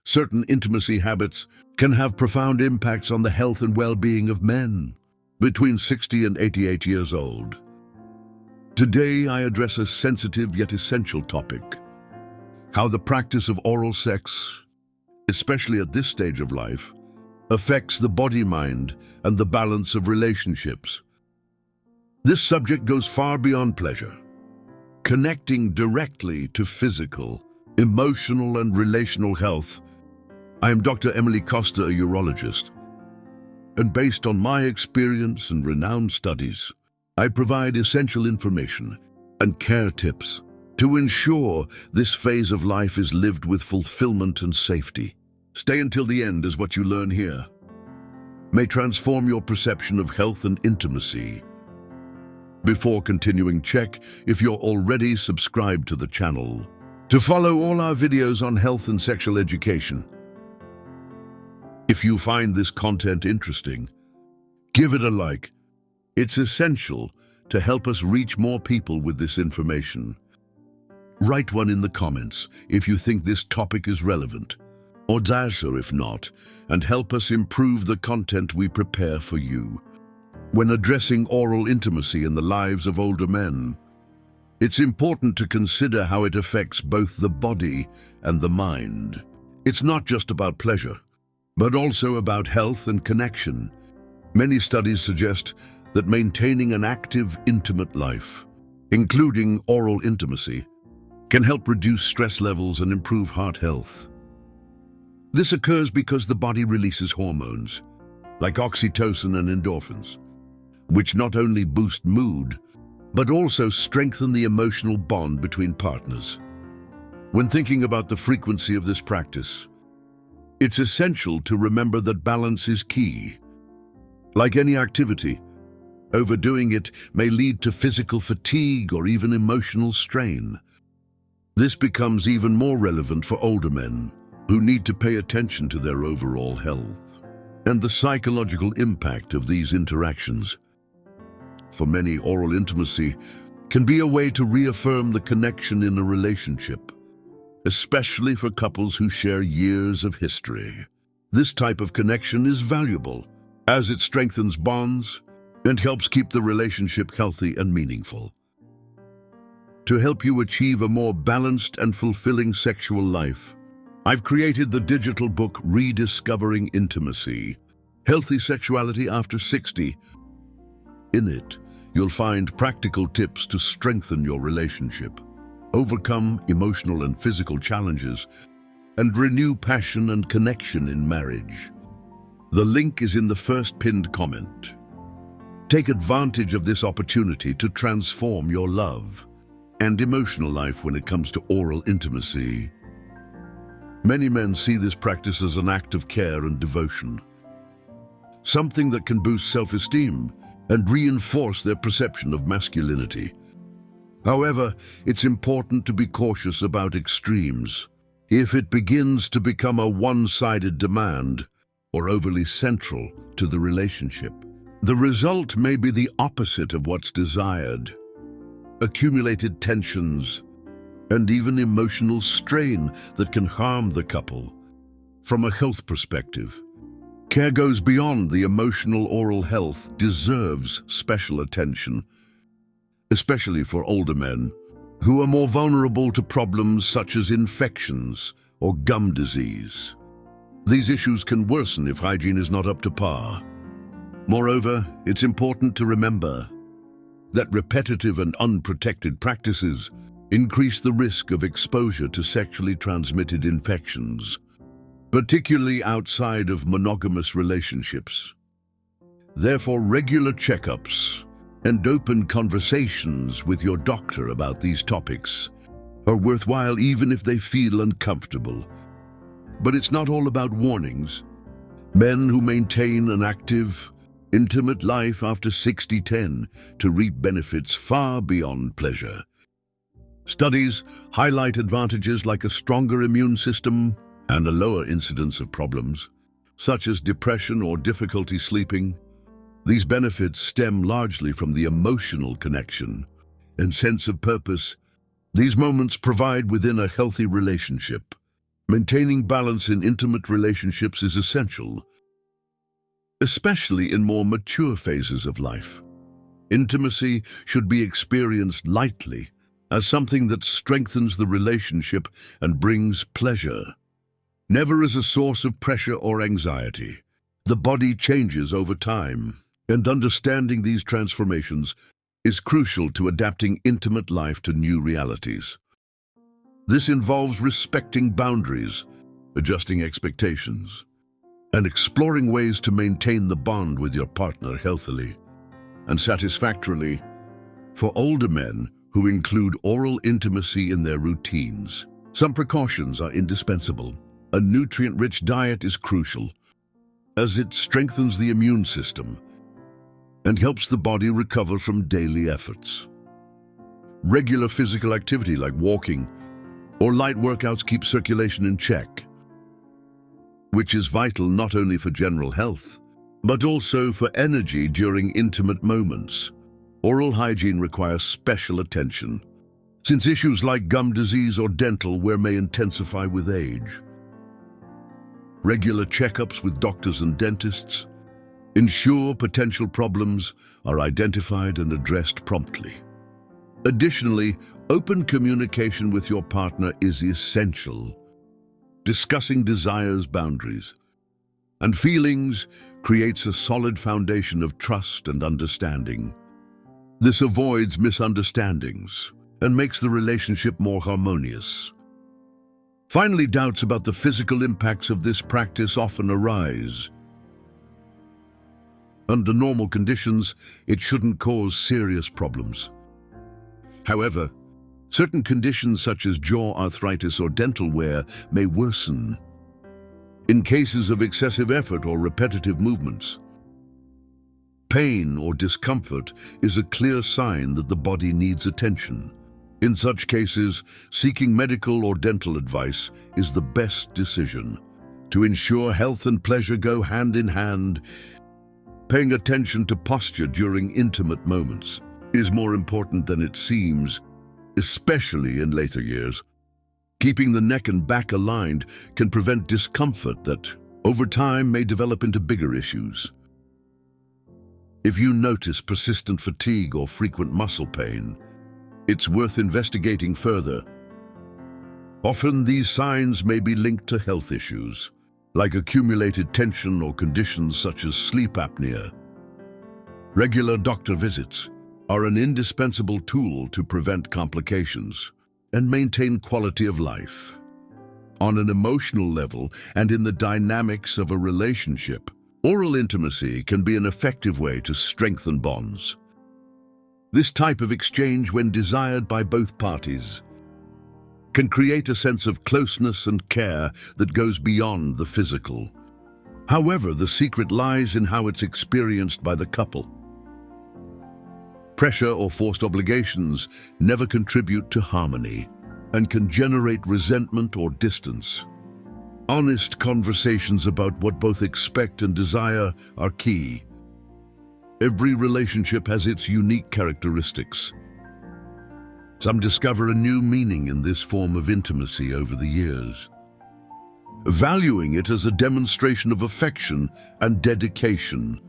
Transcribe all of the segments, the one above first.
Certain intimacy habits can have profound impacts on the health and well-being of men between 60 and 88 years old. Today, I address a sensitive yet essential topic: how the practice of oral sex, especially at this stage of life, affects the body, mind, and the balance of relationships. This subject goes far beyond pleasure, connecting directly to physical, emotional, and relational health. I am Dr. Emily Costa, a urologist, and based on my experience and renowned studies, I provide essential information and care tips to ensure this phase of life is lived with fulfillment and safety. Stay until the end, as what you learn here may transform your perception of health and intimacy. Before continuing, check if you're already subscribed to the channel to follow all our videos on health and sexual education. If you find this content interesting, give it a like. It's essential to help us reach more people with this information. Write one in the comments if you think this topic is relevant, or answer if not, and help us improve the content we prepare for you. When addressing oral intimacy in the lives of older men, it's important to consider how it affects both the body and the mind. It's not just about pleasure, but also about health and connection. Many studies suggest that maintaining an active, intimate life, including oral intimacy, can help reduce stress levels and improve heart health. This occurs because the body releases hormones, like oxytocin and endorphins, which not only boost mood, but also strengthen the emotional bond between partners. When thinking about the frequency of this practice, it's essential to remember that balance is key. Like any activity, overdoing it may lead to physical fatigue or even emotional strain. This becomes even more relevant for older men who need to pay attention to their overall health and the psychological impact of these interactions. For many, oral intimacy can be a way to reaffirm the connection in a relationship, especially for couples who share years of history. This type of connection is valuable as it strengthens bonds and helps keep the relationship healthy and meaningful. To help you achieve a more balanced and fulfilling sexual life, I've created the digital book Rediscovering Intimacy: Healthy Sexuality After 60. In it, you'll find practical tips to strengthen your relationship, overcome emotional and physical challenges, and renew passion and connection in marriage. The link is in the first pinned comment. Take advantage of this opportunity to transform your love and emotional life when it comes to oral intimacy. Many men see this practice as an act of care and devotion, something that can boost self-esteem and reinforce their perception of masculinity. However, it's important to be cautious about extremes. If it begins to become a one-sided demand or overly central to the relationship, the result may be the opposite of what's desired. Accumulated tensions and even emotional strain that can harm the couple. From a health perspective, care goes beyond the emotional. Oral health deserves special attention, especially for older men who are more vulnerable to problems such as infections or gum disease. These issues can worsen if hygiene is not up to par. Moreover, it's important to remember that repetitive and unprotected practices increase the risk of exposure to sexually transmitted infections, particularly outside of monogamous relationships. Therefore, regular checkups and open conversations with your doctor about these topics are worthwhile, even if they feel uncomfortable. But it's not all about warnings. Men who maintain an active, intimate life after 60 tend to reap benefits far beyond pleasure. Studies highlight advantages like a stronger immune system and a lower incidence of problems, such as depression or difficulty sleeping. These benefits stem largely from the emotional connection and sense of purpose these moments provide within a healthy relationship. Maintaining balance in intimate relationships is essential, especially in more mature phases of life. Intimacy should be experienced lightly, as something that strengthens the relationship and brings pleasure, never as a source of pressure or anxiety. The body changes over time, and understanding these transformations is crucial to adapting intimate life to new realities. This involves respecting boundaries, adjusting expectations, and exploring ways to maintain the bond with your partner healthily and satisfactorily. For older men who include oral intimacy in their routines, some precautions are indispensable. A nutrient-rich diet is crucial, as it strengthens the immune system and helps the body recover from daily efforts. Regular physical activity like walking or light workouts keep circulation in check, which is vital not only for general health, but also for energy during intimate moments. Oral hygiene requires special attention, since issues like gum disease or dental wear may intensify with age. Regular checkups with doctors and dentists ensure potential problems are identified and addressed promptly. Additionally, open communication with your partner is essential. Discussing desires, boundaries, and feelings creates a solid foundation of trust and understanding. This avoids misunderstandings and makes the relationship more harmonious. Finally, doubts about the physical impacts of this practice often arise. Under normal conditions, it shouldn't cause serious problems. However, certain conditions such as jaw arthritis or dental wear may worsen in cases of excessive effort or repetitive movements. Pain or discomfort is a clear sign that the body needs attention. In such cases, seeking medical or dental advice is the best decision. To ensure health and pleasure go hand in hand, paying attention to posture during intimate moments is more important than it seems, especially in later years. Keeping the neck and back aligned can prevent discomfort that, over time, may develop into bigger issues. If you notice persistent fatigue or frequent muscle pain, it's worth investigating further. Often these signs may be linked to health issues, like accumulated tension or conditions such as sleep apnea. Regular doctor visits are an indispensable tool to prevent complications and maintain quality of life. On an emotional level and in the dynamics of a relationship, oral intimacy can be an effective way to strengthen bonds. This type of exchange, when desired by both parties, can create a sense of closeness and care that goes beyond the physical. However, the secret lies in how it's experienced by the couple. Pressure or forced obligations never contribute to harmony and can generate resentment or distance. Honest conversations about what both expect and desire are key. Every relationship has its unique characteristics. Some discover a new meaning in this form of intimacy over the years, valuing it as a demonstration of affection and dedication.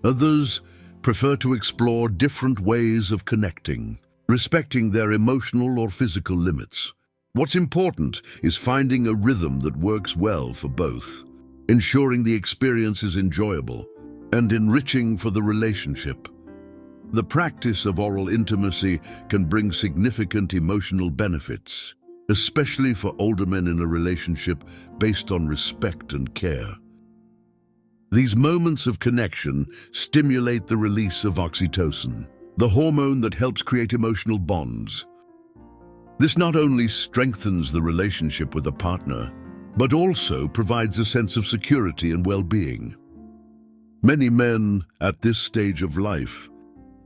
Others prefer to explore different ways of connecting, respecting their emotional or physical limits. What's important is finding a rhythm that works well for both, ensuring the experience is enjoyable and enriching for the relationship. The practice of oral intimacy can bring significant emotional benefits, especially for older men in a relationship based on respect and care. These moments of connection stimulate the release of oxytocin, the hormone that helps create emotional bonds. This not only strengthens the relationship with a partner, but also provides a sense of security and well-being. Many men at this stage of life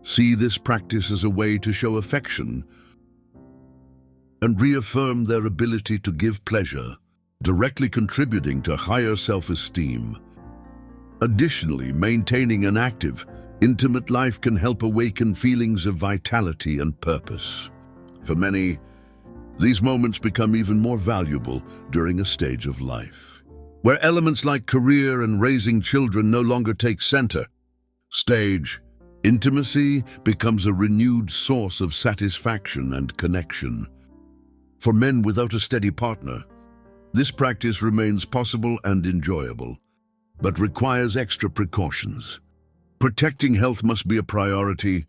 see this practice as a way to show affection and reaffirm their ability to give pleasure, directly contributing to higher self-esteem. Additionally, maintaining an active, intimate life can help awaken feelings of vitality and purpose. For many, These moments become even more valuable during a stage of life, where elements like career and raising children no longer take center stage. Intimacy becomes a renewed source of satisfaction and connection. For men without a steady partner, this practice remains possible and enjoyable, but requires extra precautions. Protecting health must be a priority,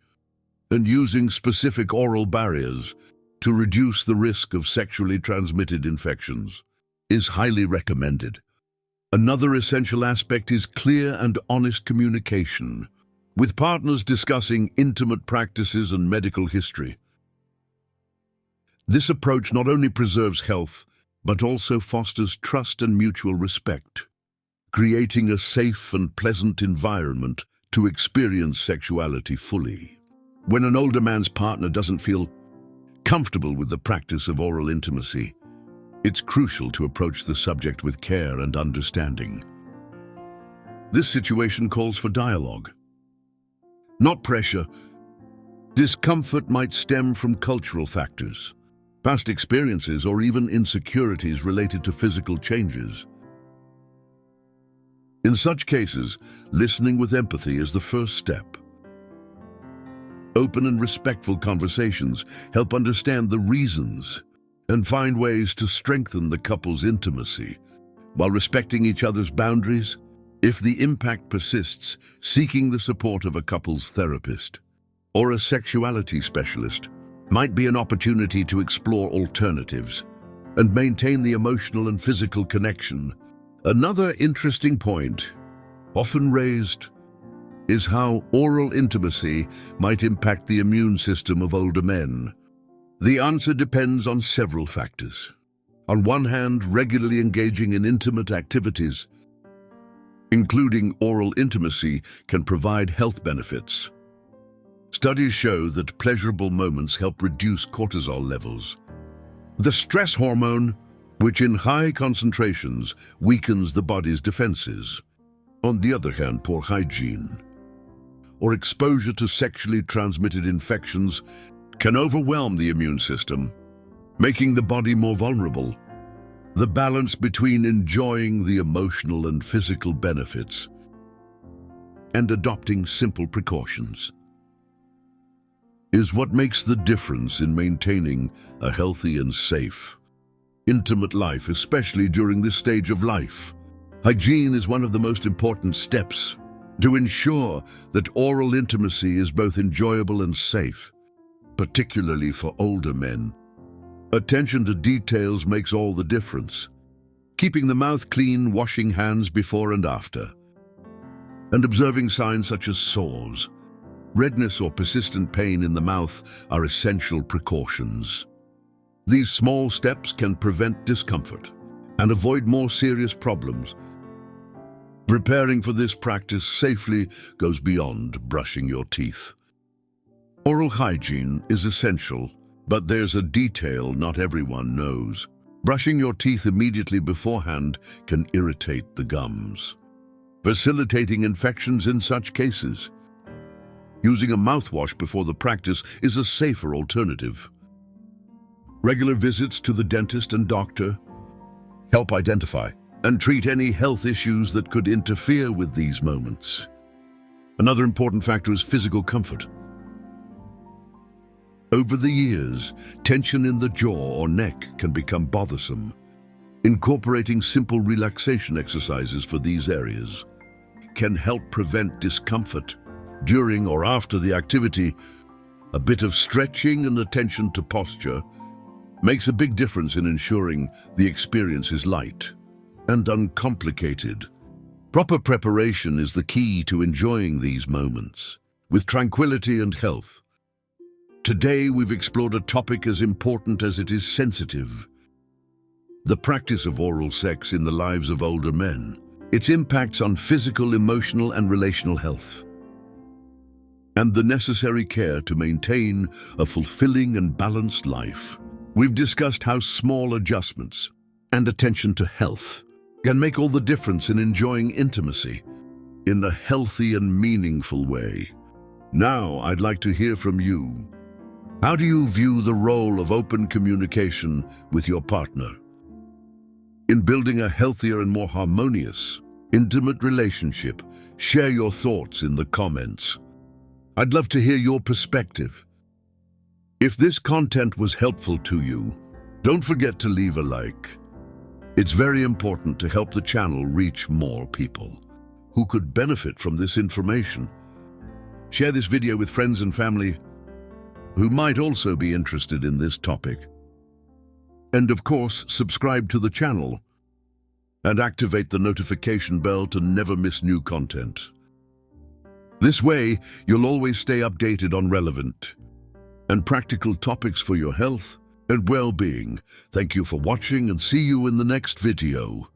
and using specific oral barriers to reduce the risk of sexually transmitted infections is highly recommended. Another essential aspect is clear and honest communication, with partners discussing intimate practices and medical history. This approach not only preserves health, but also fosters trust and mutual respect, creating a safe and pleasant environment to experience sexuality fully. When an older man's partner doesn't feel comfortable with the practice of oral intimacy, it's crucial to approach the subject with care and understanding. This situation calls for dialogue, not pressure. Discomfort might stem from cultural factors, past experiences, or even insecurities related to physical changes. In such cases, listening with empathy is the first step. Open and respectful conversations help understand the reasons and find ways to strengthen the couple's intimacy while respecting each other's boundaries. If the impact persists, seeking the support of a couple's therapist or a sexuality specialist might be an opportunity to explore alternatives and maintain the emotional and physical connection. Another interesting point, often raised, is how oral intimacy might impact the immune system of older men. The answer depends on several factors. On one hand, regularly engaging in intimate activities, including oral intimacy, can provide health benefits. Studies show that pleasurable moments help reduce cortisol levels, the stress hormone, which in high concentrations weakens the body's defenses. On the other hand, poor hygiene or exposure to sexually transmitted infections can overwhelm the immune system, making the body more vulnerable. The balance between enjoying the emotional and physical benefits and adopting simple precautions is what makes the difference in maintaining a healthy and safe, intimate life, especially during this stage of life. Hygiene is one of the most important steps to ensure that oral intimacy is both enjoyable and safe, particularly for older men. Attention to details makes all the difference. Keeping the mouth clean, washing hands before and after, and observing signs such as sores, redness, or persistent pain in the mouth are essential precautions. These small steps can prevent discomfort and avoid more serious problems. Preparing for this practice safely goes beyond brushing your teeth. Oral hygiene is essential, but there's a detail not everyone knows. Brushing your teeth immediately beforehand can irritate the gums, facilitating infections in such cases. Using a mouthwash before the practice is a safer alternative. Regular visits to the dentist and doctor help identify and treat any health issues that could interfere with these moments. Another important factor is physical comfort. Over the years, tension in the jaw or neck can become bothersome. Incorporating simple relaxation exercises for these areas can help prevent discomfort during or after the activity. A bit of stretching and attention to posture makes a big difference in ensuring the experience is light and uncomplicated. Proper preparation is the key to enjoying these moments with tranquility and health. Today, we've explored a topic as important as it is sensitive: the practice of oral sex in the lives of older men, its impacts on physical, emotional, and relational health, and the necessary care to maintain a fulfilling and balanced life. We've discussed how small adjustments and attention to health can make all the difference in enjoying intimacy in a healthy and meaningful way. Now, I'd like to hear from you. How do you view the role of open communication with your partner in building a healthier and more harmonious, intimate relationship? Share your thoughts in the comments. I'd love to hear your perspective. If this content was helpful to you, don't forget to leave a like. It's very important to help the channel reach more people who could benefit from this information. Share this video with friends and family who might also be interested in this topic. And of course, subscribe to the channel and activate the notification bell to never miss new content. This way, you'll always stay updated on relevant and practical topics for your health and well-being. Thank you for watching and see you in the next video.